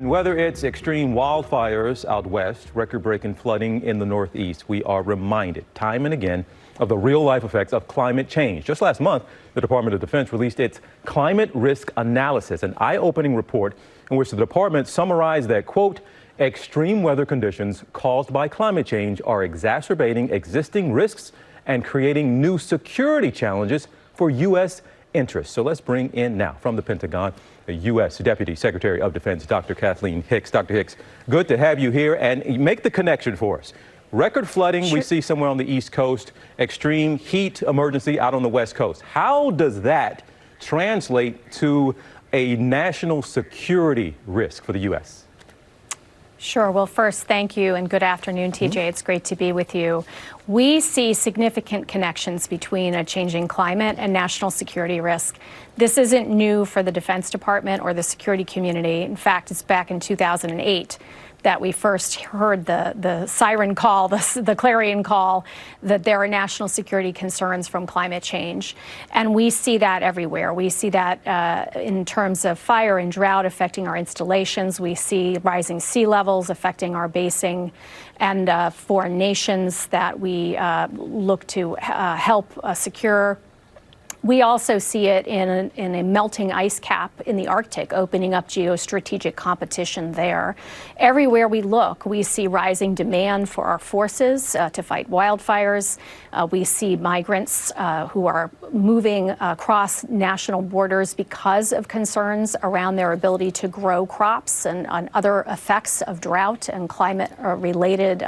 Whether it's extreme wildfires out west, record-breaking flooding in the Northeast, we are reminded time and again of the real-life effects of climate change. Just last month, the Department of Defense released its climate risk analysis, an eye-opening report in which the department summarized that, quote, extreme weather conditions caused by climate change are exacerbating existing risks and creating new security challenges for U.S. interests. So let's bring in now from the Pentagon, the U.S. Deputy Secretary of Defense, Dr. Kathleen Hicks. Dr. Hicks, good to have you here, and make the connection for us. Record flooding we see somewhere on the East Coast, extreme heat emergency out on the West Coast. How does that translate to a national security risk for the U.S.? Sure. Well, first, thank you and good afternoon, TJ. It's great to be with you. We see significant connections between a changing climate and national security risk. This isn't new for the Defense Department or the security community. In fact, it's back in 2008 that we first heard the siren call, the clarion call, that there are national security concerns from climate change. And we see that everywhere. We see that in terms of fire and drought affecting our installations. We see rising sea levels affecting our basing and foreign nations that we look to help secure. We also see it in a melting ice cap in the Arctic, opening up geostrategic competition there. Everywhere we look, we see rising demand for our forces to fight wildfires. We see migrants who are moving across national borders because of concerns around their ability to grow crops and on other effects of drought and climate-related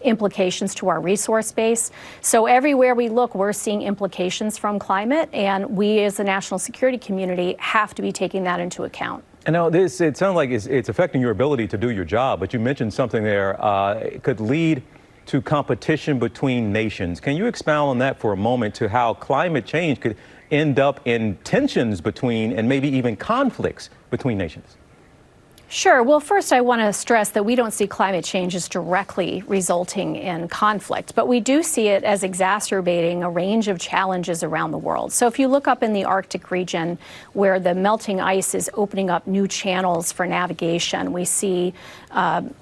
implications to our resource base. So everywhere we look, we're seeing implications from climate. And we as the national security community have to be taking that into account. And now it sounds like it's affecting your ability to do your job, but you mentioned something there, it could lead to competition between nations. Can you expound on that for a moment to how climate change could end up in tensions between and maybe even conflicts between nations? Sure. Well, first, I want to stress that we don't see climate change as directly resulting in conflict, but we do see it as exacerbating a range of challenges around the world. So if you look up in the Arctic region where the melting ice is opening up new channels for navigation, we see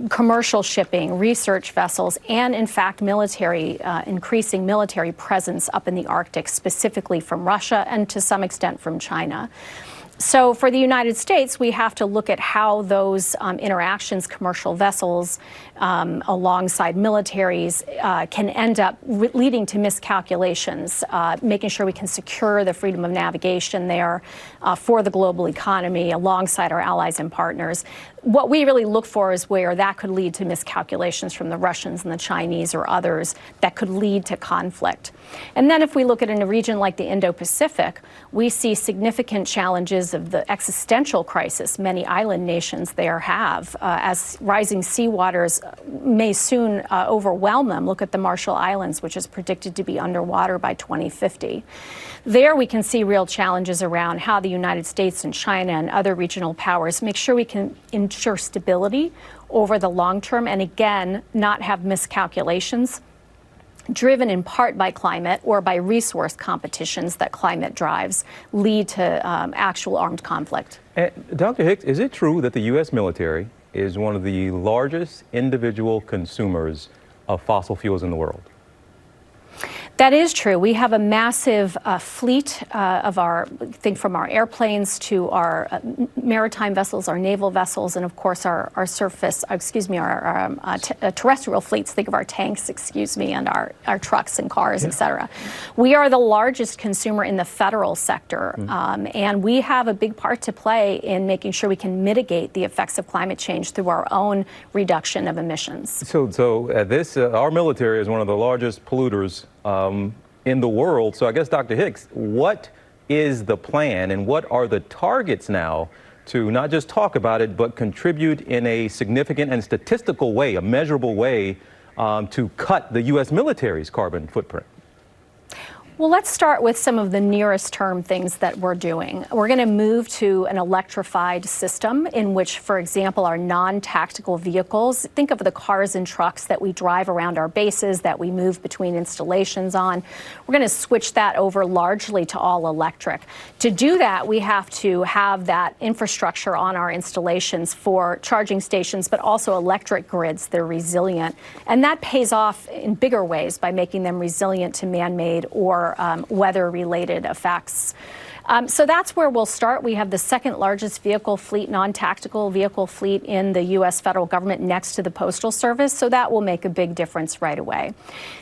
commercial shipping, research vessels, and in fact, increasing military presence up in the Arctic, specifically from Russia and to some extent from China. So for the United States, we have to look at how those interactions, commercial vessels alongside militaries, can end up leading to miscalculations, making sure we can secure the freedom of navigation there for the global economy alongside our allies and partners. What we really look for is where that could lead to miscalculations from the Russians and the Chinese or others that could lead to conflict. And then if we look at in a region like the Indo-Pacific, we see significant challenges of the existential crisis many island nations there have as rising seawaters may soon overwhelm them. Look at the Marshall Islands, which is predicted to be underwater by 2050. There we can see real challenges around how the United States and China and other regional powers make sure we can ensure stability over the long term and again not have miscalculations driven in part by climate or by resource competitions that climate drives lead to actual armed conflict. Dr. Hicks, is it true that the U.S. military is one of the largest individual consumers of fossil fuels in the world? That is true. We have a massive fleet of think from our airplanes to our maritime vessels, our naval vessels, and of course our terrestrial fleets. Think of our tanks, and our trucks and cars, et cetera. We are the largest consumer in the federal sector, and we have a big part to play in making sure we can mitigate the effects of climate change through our own reduction of emissions. So our military is one of the largest polluters in the world. So I guess, Dr. Hicks, what is the plan and what are the targets now to not just talk about it, but contribute in a significant and statistical way, a measurable way, to cut the U.S. military's carbon footprint? Well, let's start with some of the nearest term things that we're doing. We're going to move to an electrified system in which, for example, our non-tactical vehicles, think of the cars and trucks that we drive around our bases, that we move between installations on. We're going to switch that over largely to all electric. To do that, we have to have that infrastructure on our installations for charging stations, but also electric grids that are resilient. And that pays off in bigger ways by making them resilient to man-made or weather-related effects. So that's where we'll start. We have the second largest vehicle fleet, non-tactical vehicle fleet in the U.S. federal government next to the Postal Service, so that will make a big difference right away.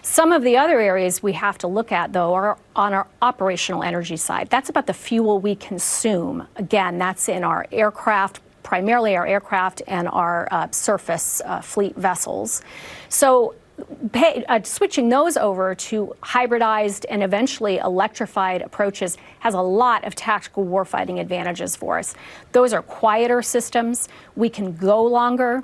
Some of the other areas we have to look at, though, are on our operational energy side. That's about the fuel we consume. Again, that's in our aircraft, primarily our aircraft and our surface fleet vessels. So switching those over to hybridized and eventually electrified approaches has a lot of tactical warfighting advantages for us. Those are quieter systems. We can go longer.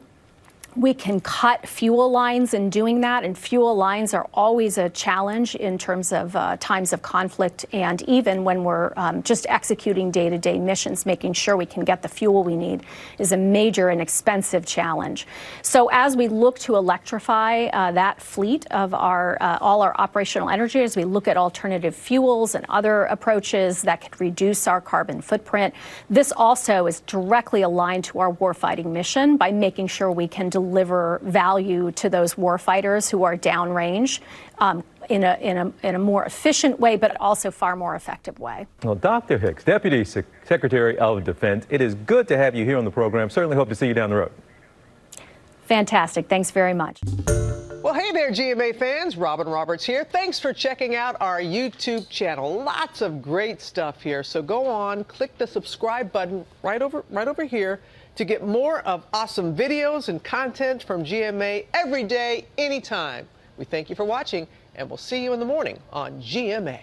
We can cut fuel lines in doing that, and fuel lines are always a challenge in terms of times of conflict, and even when we're just executing day-to-day missions, making sure we can get the fuel we need is a major and expensive challenge. So as we look to electrify that fleet of all our operational energy, as we look at alternative fuels and other approaches that could reduce our carbon footprint, this also is directly aligned to our warfighting mission by making sure we can deliver value to those warfighters who are downrange in a more efficient way, but also far more effective way. Well, Dr. Hicks, Deputy Secretary of Defense, it is good to have you here on the program. Certainly hope to see you down the road. Fantastic. Thanks very much. Well, hey there, GMA fans. Robin Roberts here. Thanks for checking out our YouTube channel. Lots of great stuff here. So go on, click the subscribe button right over here to get more of awesome videos and content from GMA every day, anytime. We thank you for watching, and we'll see you in the morning on GMA.